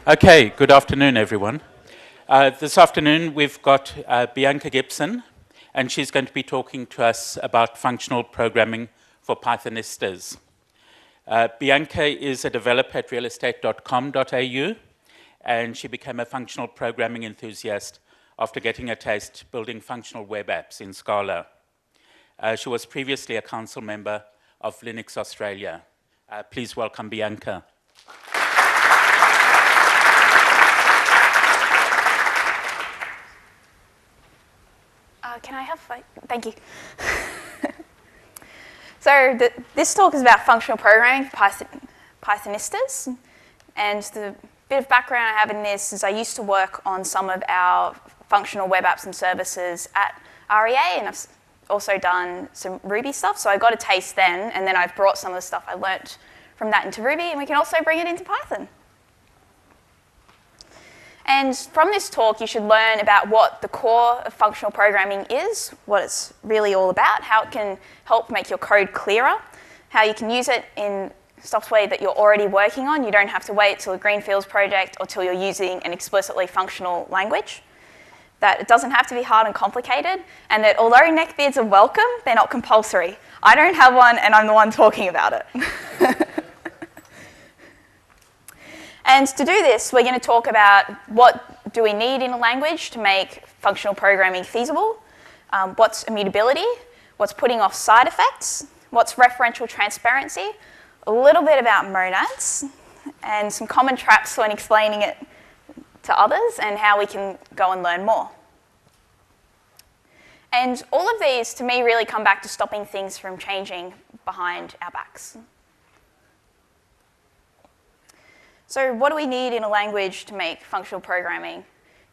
Okay, good afternoon, everyone. This afternoon, we've got Bianca Gibson, and she's going to be talking to us about functional programming for Pythonistas. Bianca is a developer at realestate.com.au, and she became a functional programming enthusiast after getting a taste building functional web apps in Scala. She was previously a council member of Linux Australia. Please welcome Bianca. Can I have, thank you. So this talk is about functional programming for Pythonistas. And the bit of background I have in this is I used to work on some of our functional web apps and services at REA, and I've also done some Ruby stuff. So I got a taste then, and then I've brought some of the stuff I learnt from that into Ruby, and we can also bring it into Python. And from this talk, you should learn about what the core of functional programming is, what it's really all about, how it can help make your code clearer, how you can use it in software that you're already working on. You don't have to wait till a greenfields project or till you're using an explicitly functional language. That it doesn't have to be hard and complicated, and that although neckbeards are welcome, they're not compulsory. I don't have one, and I'm the one talking about it. And to do this, we're going to talk about what do we need in a language to make functional programming feasible, what's immutability, what's putting off side effects, what's referential transparency, a little bit about monads, and some common traps when explaining it to others, and how we can go and learn more. And all of these, to me, really come back to stopping things from changing behind our backs. So what do we need in a language to make functional programming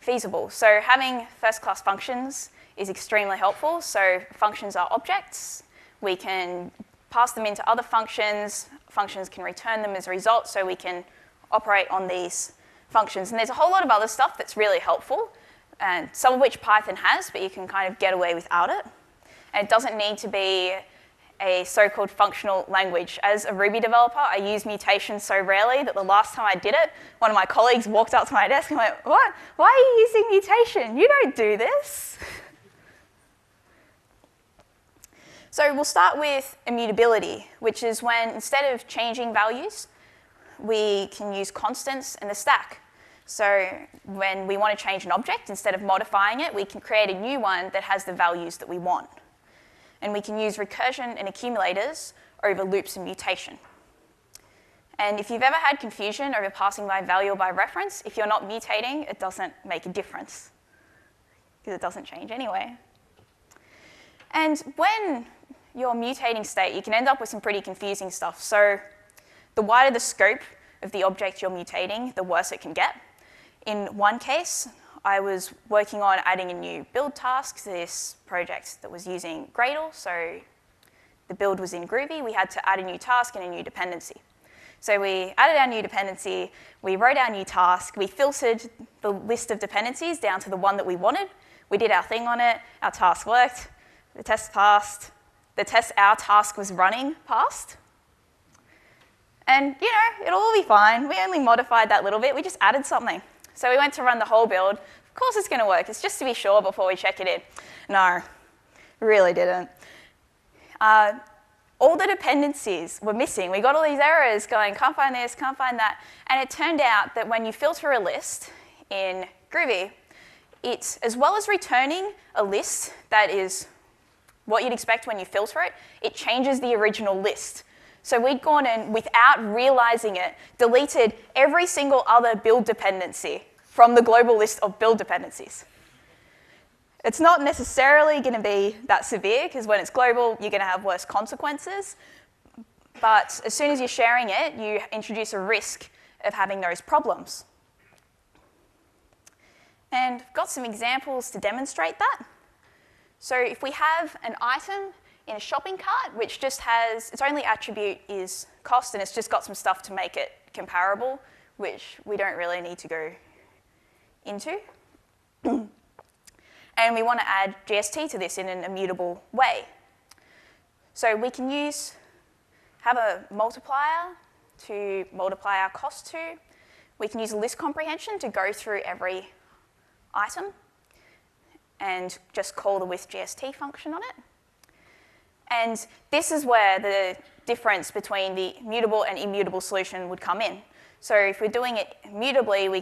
feasible? So having first-class functions is extremely helpful. So functions are objects. We can pass them into other functions. Functions can return them as a result, so we can operate on these functions. And there's a whole lot of other stuff that's really helpful, and some of which Python has, but you can kind of get away without it. And it doesn't need to be a so-called functional language. As a Ruby developer, I use mutation so rarely that the last time I did it, one of my colleagues walked up to my desk and went, "What? Why are you using mutation? You don't do this." So we'll start with immutability, which is when instead of changing values, we can use constants in the stack. So when we want to change an object, instead of modifying it, we can create a new one that has the values that we want. And we can use recursion and accumulators over loops and mutation. And if you've ever had confusion over passing by value or by reference, if you're not mutating, it doesn't make a difference, because it doesn't change anyway. And when you're mutating state, you can end up with some pretty confusing stuff. So the wider the scope of the object you're mutating, the worse it can get. In one case, I was working on adding a new build task to this project that was using Gradle. So the build was in Groovy. We had to add a new task and a new dependency. So we added our new dependency. We wrote our new task. We filtered the list of dependencies down to the one that we wanted. We did our thing on it. Our task worked. The test passed. The test our task was running passed. And, you know, it'll all be fine. We only modified that little bit. We just added something. So we went to run the whole build. Of course it's going to work. It's just to be sure before we check it in. No, really didn't. All the dependencies were missing. We got all these errors going, can't find this, can't find that. And it turned out that when you filter a list in Groovy, it's, as well as returning a list that is what you'd expect when you filter it, it changes the original list. So we'd gone in, without realizing it, deleted every single other build dependency from the global list of build dependencies. It's not necessarily going to be that severe, because when it's global, you're going to have worse consequences. But as soon as you're sharing it, you introduce a risk of having those problems. And I've got some examples to demonstrate that. So if we have an item in a shopping cart, which just has, its only attribute is cost, and it's just got some stuff to make it comparable, which we don't really need to go into. And we want to add GST to this in an immutable way. So we can have a multiplier to multiply our cost to. we can use list comprehension to go through every item and just call the with.gst function on it. And this is where the difference between the mutable and immutable solution would come in. So if we're doing it mutably, we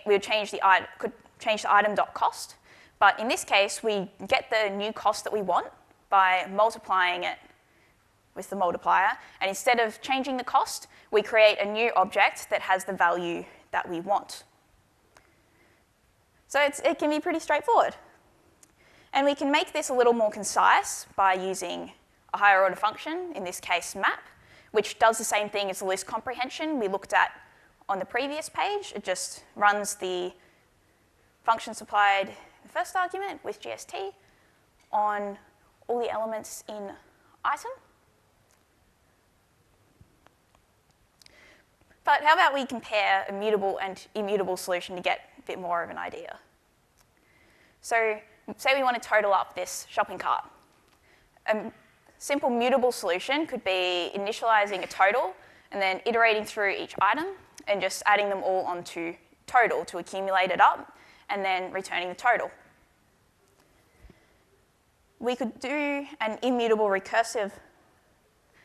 would change the item.cost. But in this case, we get the new cost that we want by multiplying it with the multiplier. And instead of changing the cost, we create a new object that has the value that we want. So it can be pretty straightforward. And we can make this a little more concise by using a higher order function, in this case map, which does the same thing as the list comprehension we looked at on the previous page. It just runs the function supplied in the first argument with GST on all the elements in item. But how about we compare a mutable and immutable solution to get a bit more of an idea? So say we want to total up this shopping cart. A simple mutable solution could be initializing a total and then iterating through each item and just adding them all onto total to accumulate it up and then returning the total. We could do an immutable recursive.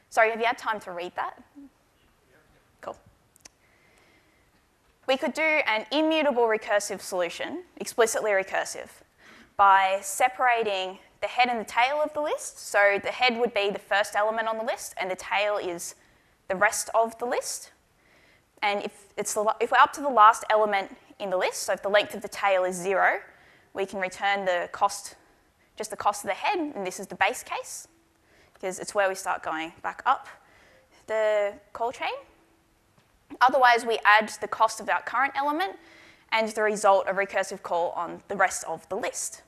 Sorry, have you had time to read that? Cool. We could do an immutable recursive solution, explicitly recursive, by separating the head and the tail of the list. So the head would be the first element on the list, and the tail is the rest of the list. And if we're up to the last element in the list, so if the length of the tail is 0, we can return the cost, just the cost of the head, and this is the base case, because it's where we start going back up the call chain. Otherwise, we add the cost of our current element and the result of recursive call on the rest of the list.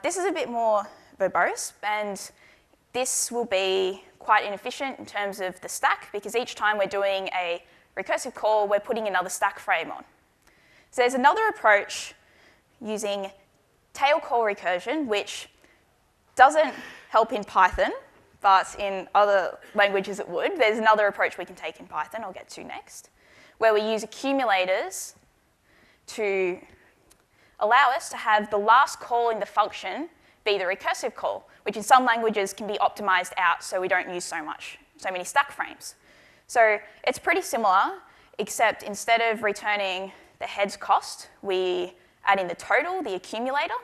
This is a bit more verbose, and this will be quite inefficient in terms of the stack, because each time we're doing a recursive call, we're putting another stack frame on. So there's another approach using tail call recursion, which doesn't help in Python, but in other languages it would. There's another approach we can take in Python, I'll get to next, where we use accumulators to allow us to have the last call in the function be the recursive call, which in some languages can be optimized out so we don't use so many stack frames. So it's pretty similar, except instead of returning the head's cost, we add in the total, the accumulator,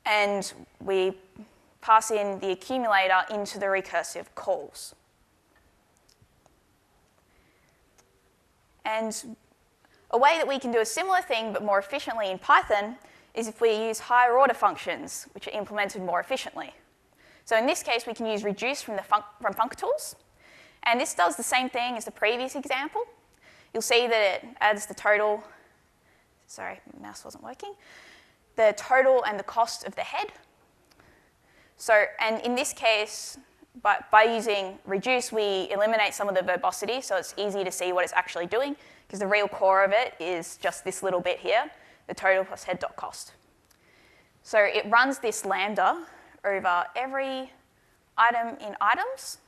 and we pass in the accumulator into the recursive calls. And a way that we can do a similar thing but more efficiently in Python is if we use higher order functions, which are implemented more efficiently. So in this case, we can use reduce from functools. And this does the same thing as the previous example. You'll see that it adds the total, sorry, my mouse wasn't working, the total and the cost of the head. So, and in this case, by using reduce, we eliminate some of the verbosity, so it's easy to see what it's actually doing, because the real core of it is just this little bit here, the total plus head.cost. So it runs this lambda over every item in items,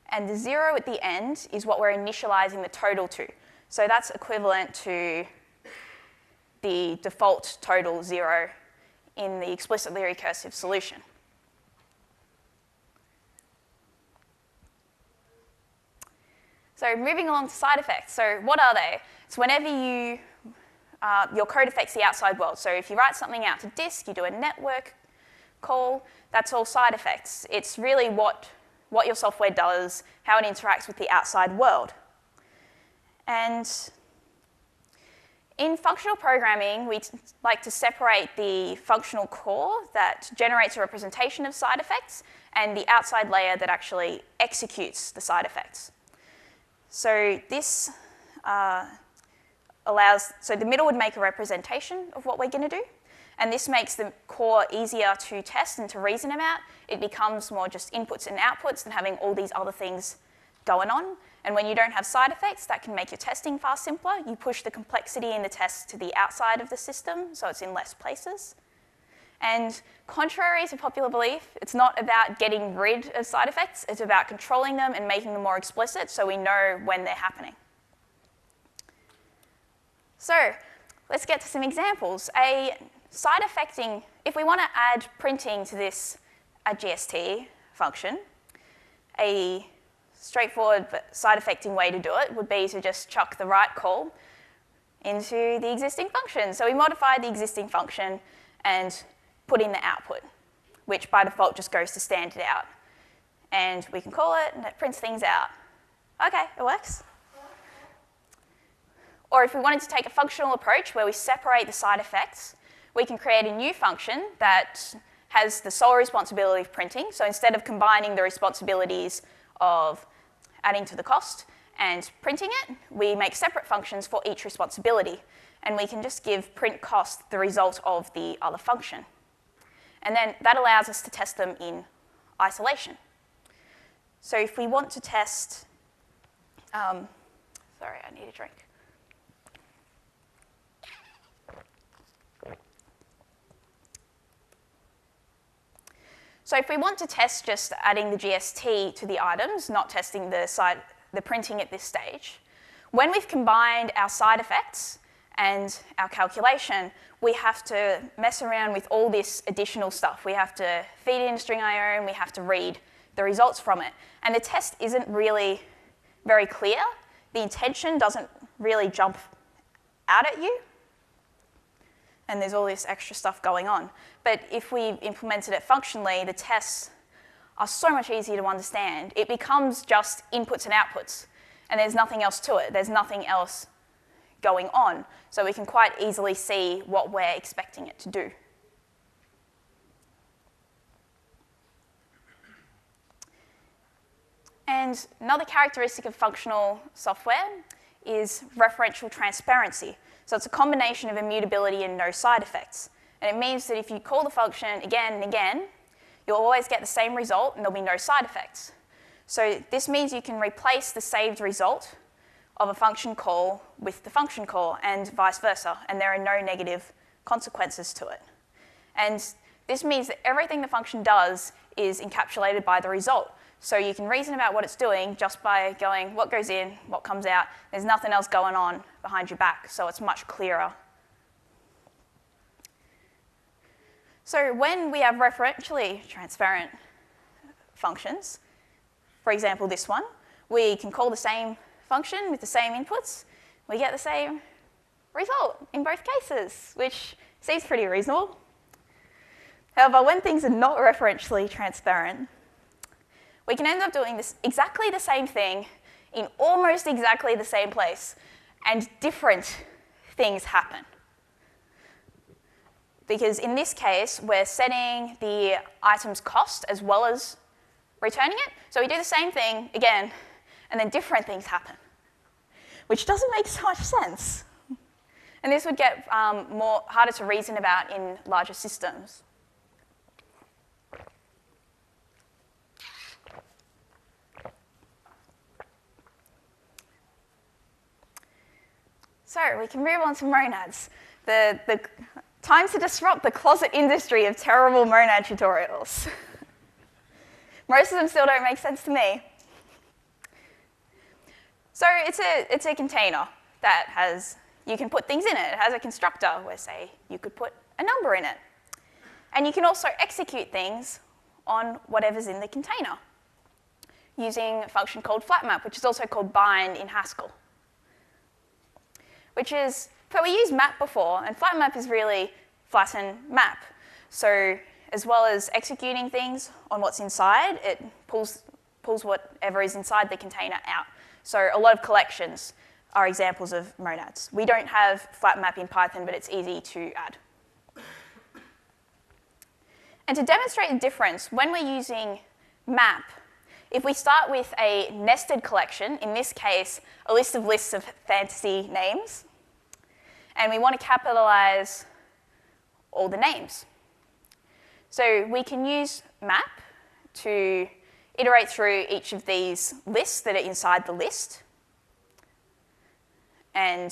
and the 0 at the end is what we're initializing the total to. So that's equivalent to the default total 0 in the explicitly recursive solution. So moving along to side effects. So what are they? It's whenever your code affects the outside world. So if you write something out to disk, you do a network call, that's all side effects. It's really what your software does, how it interacts with the outside world. And in functional programming, we like to separate the functional core that generates a representation of side effects and the outside layer that actually executes the side effects. So this so the middle would make a representation of what we're going to do, and this makes the core easier to test and to reason about. It becomes more just inputs and outputs than having all these other things going on. And when you don't have side effects, that can make your testing far simpler. You push the complexity in the test to the outside of the system, so it's in less places. And contrary to popular belief, it's not about getting rid of side effects, it's about controlling them and making them more explicit so we know when they're happening. So let's get to some examples. A side effecting, if we want to add printing to this GST function, a straightforward but side effecting way to do it would be to just chuck the right call into the existing function. So we modify the existing function and put in the output, which by default just goes to standard out. And we can call it, and it prints things out. Okay, it works. Or if we wanted to take a functional approach where we separate the side effects, we can create a new function that has the sole responsibility of printing. So instead of combining the responsibilities of adding to the cost and printing it, we make separate functions for each responsibility. And we can just give print cost the result of the other function. And then that allows us to test them in isolation. So if we want to test, sorry, I need a drink. So if we want to test just adding the GST to the items, not testing the printing at this stage, when we've combined our side effects and our calculation, we have to mess around with all this additional stuff. We have to feed in string IO and we have to read the results from it. And the test isn't really very clear. The intention doesn't really jump out at you. And there's all this extra stuff going on. But if we implemented it functionally, the tests are so much easier to understand. It becomes just inputs and outputs, and there's nothing else to it. There's nothing else going on. So we can quite easily see what we're expecting it to do. And another characteristic of functional software is referential transparency. So it's a combination of immutability and no side effects. And it means that if you call the function again and again, you'll always get the same result and there'll be no side effects. So this means you can replace the saved result of a function call with the function call and vice versa, and there are no negative consequences to it. And this means that everything the function does is encapsulated by the result. So you can reason about what it's doing just by going what goes in, what comes out. There's nothing else going on behind your back, so it's much clearer. So when we have referentially transparent functions, for example this one, we can call the same function with the same inputs. We get the same result in both cases, which seems pretty reasonable. However, when things are not referentially transparent, we can end up doing this exactly the same thing in almost exactly the same place, and different things happen. Because in this case, we're setting the item's cost as well as returning it. So we do the same thing again, and then different things happen, which doesn't make so much sense. And this would get harder to reason about in larger systems. So we can move on to monads. The time to disrupt the closet industry of terrible monad tutorials. Most of them still don't make sense to me. So it's a container that has, you can put things in it. It has a constructor where, say, you could put a number in it. And you can also execute things on whatever's in the container using a function called FlatMap, which is also called bind in Haskell. So we used map before, and FlatMap is really flatten map. So as well as executing things on what's inside, it pulls whatever is inside the container out. So a lot of collections are examples of monads. We don't have FlatMap in Python, but it's easy to add. And to demonstrate the difference, when we're using map, if we start with a nested collection, in this case, a list of lists of fantasy names, and we want to capitalize all the names. So we can use map to iterate through each of these lists that are inside the list and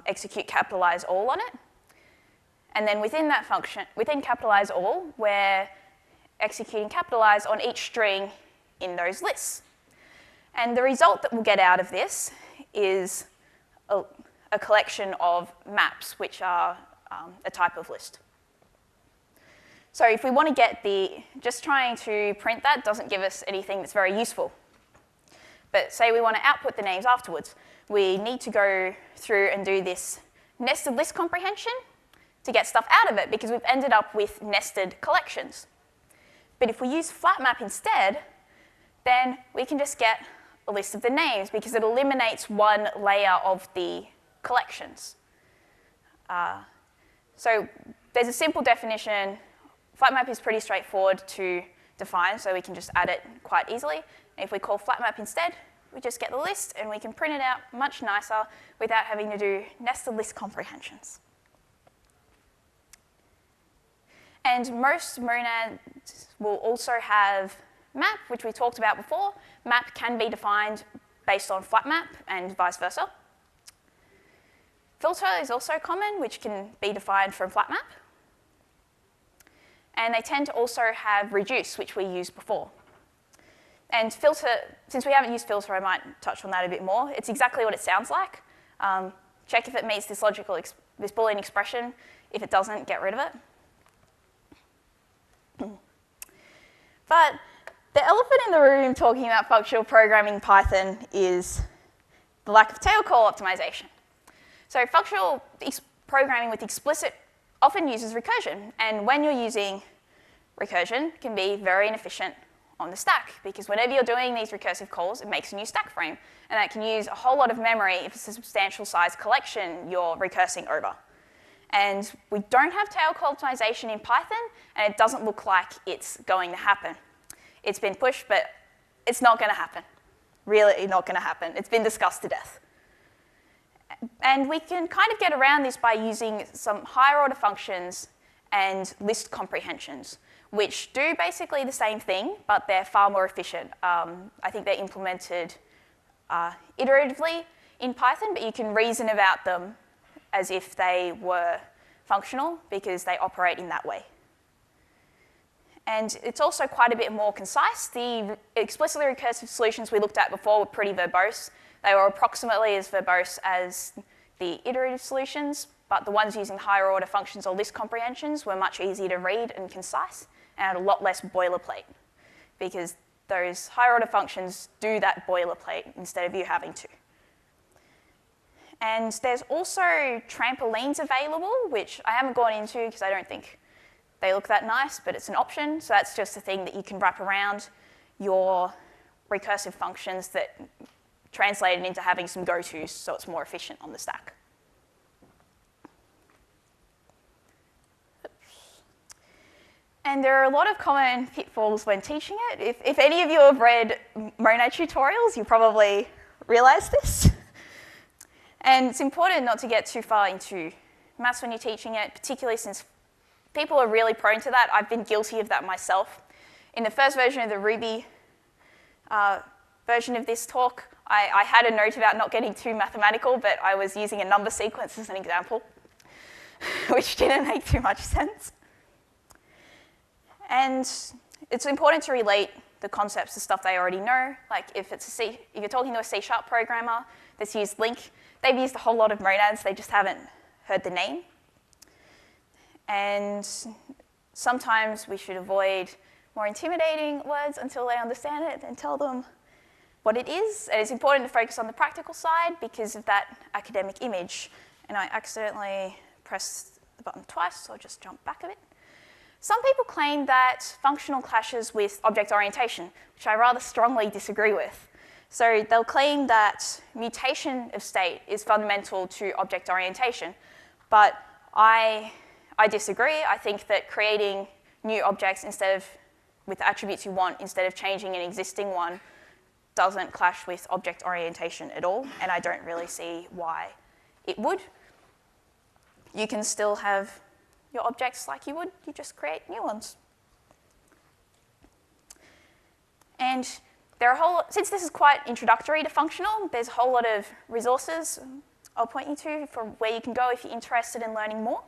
execute capitalize all on it. And then within that function, within capitalize all, we're executing capitalize on each string in those lists. And the result that we'll get out of this is a collection of maps, which are a type of list. So if we want to get just trying to print that doesn't give us anything that's very useful. But say we want to output the names afterwards, we need to go through and do this nested list comprehension to get stuff out of it, because we've ended up with nested collections. But if we use FlatMap instead, then we can just get a list of the names, because it eliminates one layer of the collections. So there's a simple definition. FlatMap is pretty straightforward to define, so we can just add it quite easily. And if we call FlatMap instead, we just get the list, and we can print it out much nicer without having to do nested list comprehensions. And most monads will also have map, which we talked about before. Map can be defined based on FlatMap and vice versa. Filter is also common, which can be defined from FlatMap. And they tend to also have reduce, which we used before. And filter, since we haven't used filter, I might touch on that a bit more. It's exactly what it sounds like. Check if it meets this this Boolean expression. If it doesn't, get rid of it. But the elephant in the room talking about functional programming in Python is the lack of tail call optimization. So functional programming with explicit often uses recursion, and when you're using recursion, it can be very inefficient on the stack, because whenever you're doing these recursive calls, it makes a new stack frame, and that can use a whole lot of memory if it's a substantial size collection you're recursing over. And we don't have tail call optimization in Python, and it doesn't look like it's going to happen. It's been pushed, but it's not going to happen. Really not going to happen. It's been discussed to death. And we can kind of get around this by using some higher order functions and list comprehensions, which do basically the same thing, but they're far more efficient. I think they're implemented iteratively in Python, but you can reason about them as if they were functional, because they operate in that way. And it's also quite a bit more concise. The explicitly recursive solutions we looked at before were pretty verbose. They were approximately as verbose as the iterative solutions, but the ones using higher order functions or list comprehensions were much easier to read and concise, and had a lot less boilerplate, because those higher order functions do that boilerplate instead of you having to. And there's also trampolines available, which I haven't gone into because I don't think they look that nice, but it's an option. So that's just a thing that you can wrap around your recursive functions that translate it into having some go-tos, so it's more efficient on the stack. And there are a lot of common pitfalls when teaching it. If any of you have read Monad tutorials, you probably realize this. And it's important not to get too far into maths when you're teaching it, particularly since people are really prone to that. I've been guilty of that myself. In the first version of the Ruby version of this talk, I had a note about not getting too mathematical, but I was using a number sequence as an example, which didn't make too much sense. And it's important to relate the concepts to stuff they already know. Like if you're talking to a C# programmer that's used LINQ, they've used a whole lot of monads, they just haven't heard the name. And sometimes we should avoid more intimidating words until they understand it and tell them what it is. And it's important to focus on the practical side because of that academic image. And I accidentally pressed the button twice, so I'll just jump back a bit. Some people claim that functional clashes with object orientation, which I rather strongly disagree with. So they'll claim that mutation of state is fundamental to object orientation, but I disagree. I think that creating new objects with the attributes you want instead of changing an existing one doesn't clash with object orientation at all, and I don't really see why it would. You can still have your objects like you would, you just create new ones. And since this is quite introductory to functional, there's a whole lot of resources I'll point you to for where you can go if you're interested in learning more.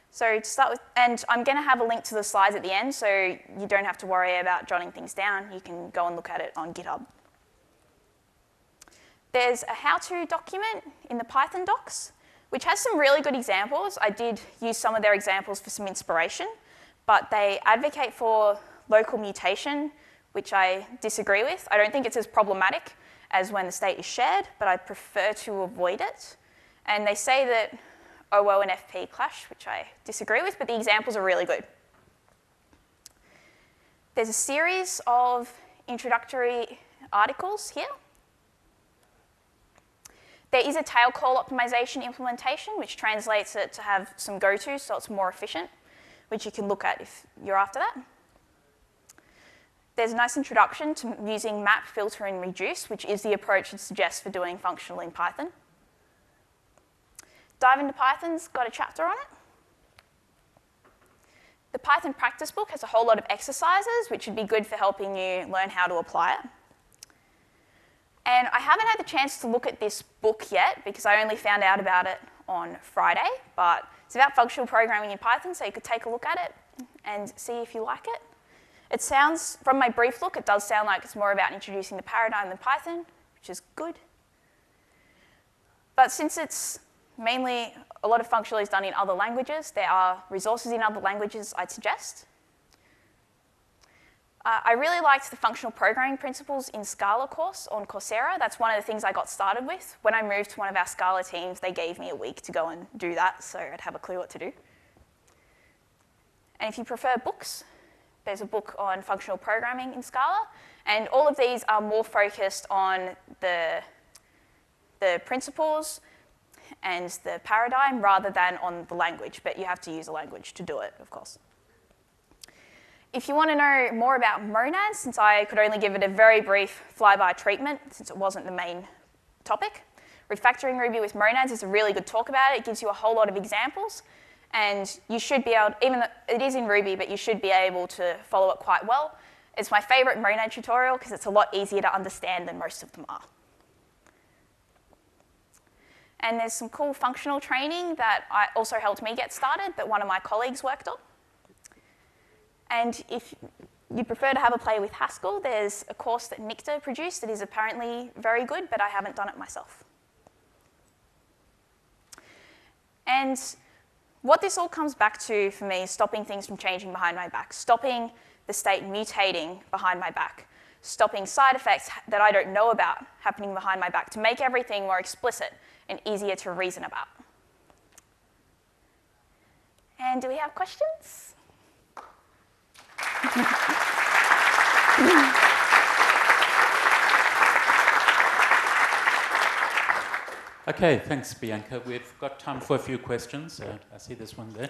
So to start with, and I'm going to have a link to the slides at the end, so you don't have to worry about jotting things down. You can go and look at it on GitHub. There's a how-to document in the Python docs, which has some really good examples. I did use some of their examples for some inspiration, but they advocate for local mutation, which I disagree with. I don't think it's as problematic as when the state is shared, but I prefer to avoid it. And they say that OO and FP clash, which I disagree with, but the examples are really good. There's a series of introductory articles here. There is a tail call optimization implementation, which translates it to have some go-tos, so it's more efficient, which you can look at if you're after that. There's a nice introduction to using map, filter, and reduce, which is the approach it suggests for doing functional in Python. Dive into Python's got a chapter on it. The Python practice book has a whole lot of exercises, which would be good for helping you learn how to apply it. And I haven't had the chance to look at this book yet because I only found out about it on Friday, but it's about functional programming in Python, so you could take a look at it and see if you like it. It sounds, from my brief look, it does sound like it's more about introducing the paradigm than Python, which is good. But since it's mainly a lot of functional is done in other languages, there are resources in other languages I'd suggest. I really liked the functional programming principles in Scala course on Coursera. That's one of the things I got started with. When I moved to one of our Scala teams, they gave me a week to go and do that, so I'd have a clue what to do. And if you prefer books, there's a book on functional programming in Scala, and all of these are more focused on the principles and the paradigm rather than on the language, but you have to use a language to do it, of course. If you want to know more about monads, since I could only give it a very brief flyby treatment, since it wasn't the main topic, refactoring Ruby with monads is a really good talk about it. It gives you a whole lot of examples, and you should be able, even though it is in Ruby, but you should be able to follow it quite well. It's my favorite monad tutorial because it's a lot easier to understand than most of them are. And there's some cool functional training that also helped me get started that one of my colleagues worked on. And if you prefer to have a play with Haskell, there's a course that Nikta produced that is apparently very good, but I haven't done it myself. And what this all comes back to for me is stopping things from changing behind my back, stopping the state mutating behind my back, stopping side effects that I don't know about happening behind my back to make everything more explicit and easier to reason about. And do we have questions? Okay, thanks, Bianca. We've got time for a few questions. I see this one there.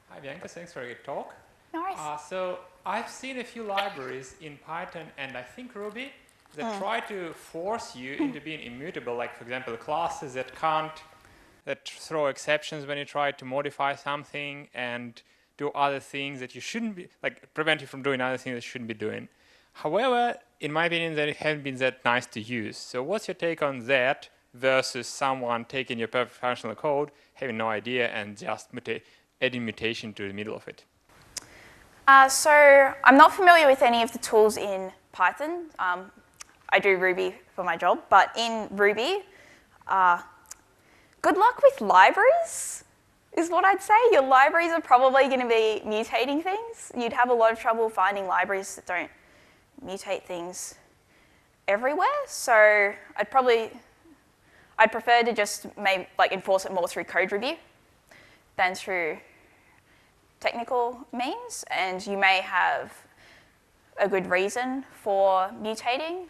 Hi, Bianca. Thanks for a good talk. No worries. So I've seen a few libraries in Python and I think Ruby that try to force you into being immutable, like, for example, classes that throw exceptions when you try to modify something and do other things that you shouldn't be, like, prevent you from doing other things that you shouldn't be doing. However, in my opinion, they haven't been that nice to use. So what's your take on that versus someone taking your perfect functional code, having no idea, and just adding mutation to the middle of it? So I'm not familiar with any of the tools in Python. I do Ruby for my job, but in Ruby, good luck with libraries is what I'd say. Your libraries are probably going to be mutating things. You'd have a lot of trouble finding libraries that don't mutate things everywhere. So I'd prefer to just maybe enforce it more through code review than through technical means. And you may have a good reason for mutating.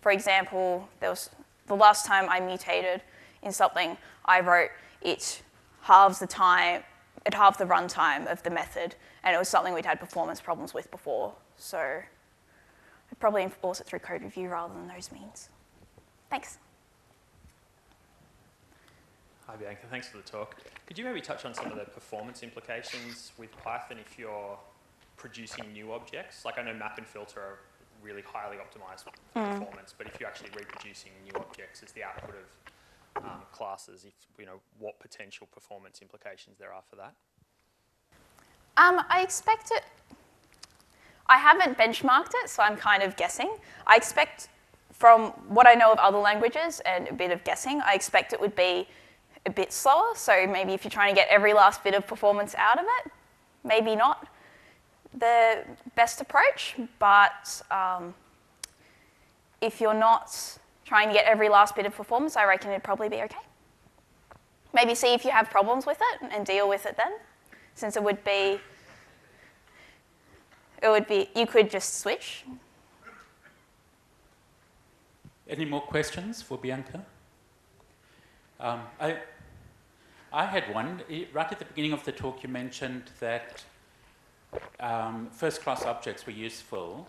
For example, there was the last time I mutated in something, I wrote it halves the time, it halved the runtime of the method, and it was something we'd had performance problems with before. So I'd probably enforce it through code review rather than those means. Thanks. Hi, Bianca. Thanks for the talk. Could you maybe touch on some of the performance implications with Python if you're producing new objects? Like, I know map and filter are really highly optimized for performance, but if you're actually reproducing new objects as the output of classes, what potential performance implications there are for that? I expect it. I haven't benchmarked it, so I'm kind of guessing. I expect, from what I know of other languages and a bit of guessing, I expect it would be a bit slower. So maybe if you're trying to get every last bit of performance out of it, maybe not the best approach. But if you're not trying to get every last bit of performance, I reckon it'd probably be okay. Maybe see if you have problems with it and deal with it then, since it would be, you could just switch. Any more questions for Bianca? I had one. Right at the beginning of the talk, you mentioned that first-class objects were useful,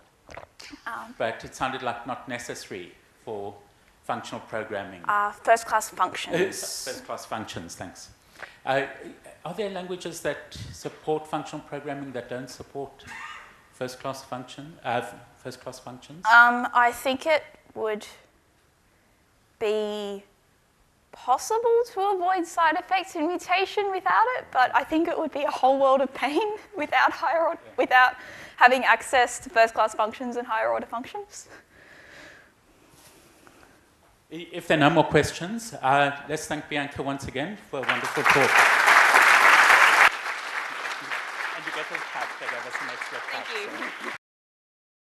but it sounded like not necessary for functional programming. First-class functions. First-class functions, thanks. Are there languages that support functional programming that don't support first-class functions? I think it would be possible to avoid side effects and mutation without it, but I think it would be a whole world of pain without without having access to first-class functions and higher-order functions. If there are no more questions, let's thank Bianca once again for a wonderful talk. And you get those cards, they gave us an extra card. Thank you.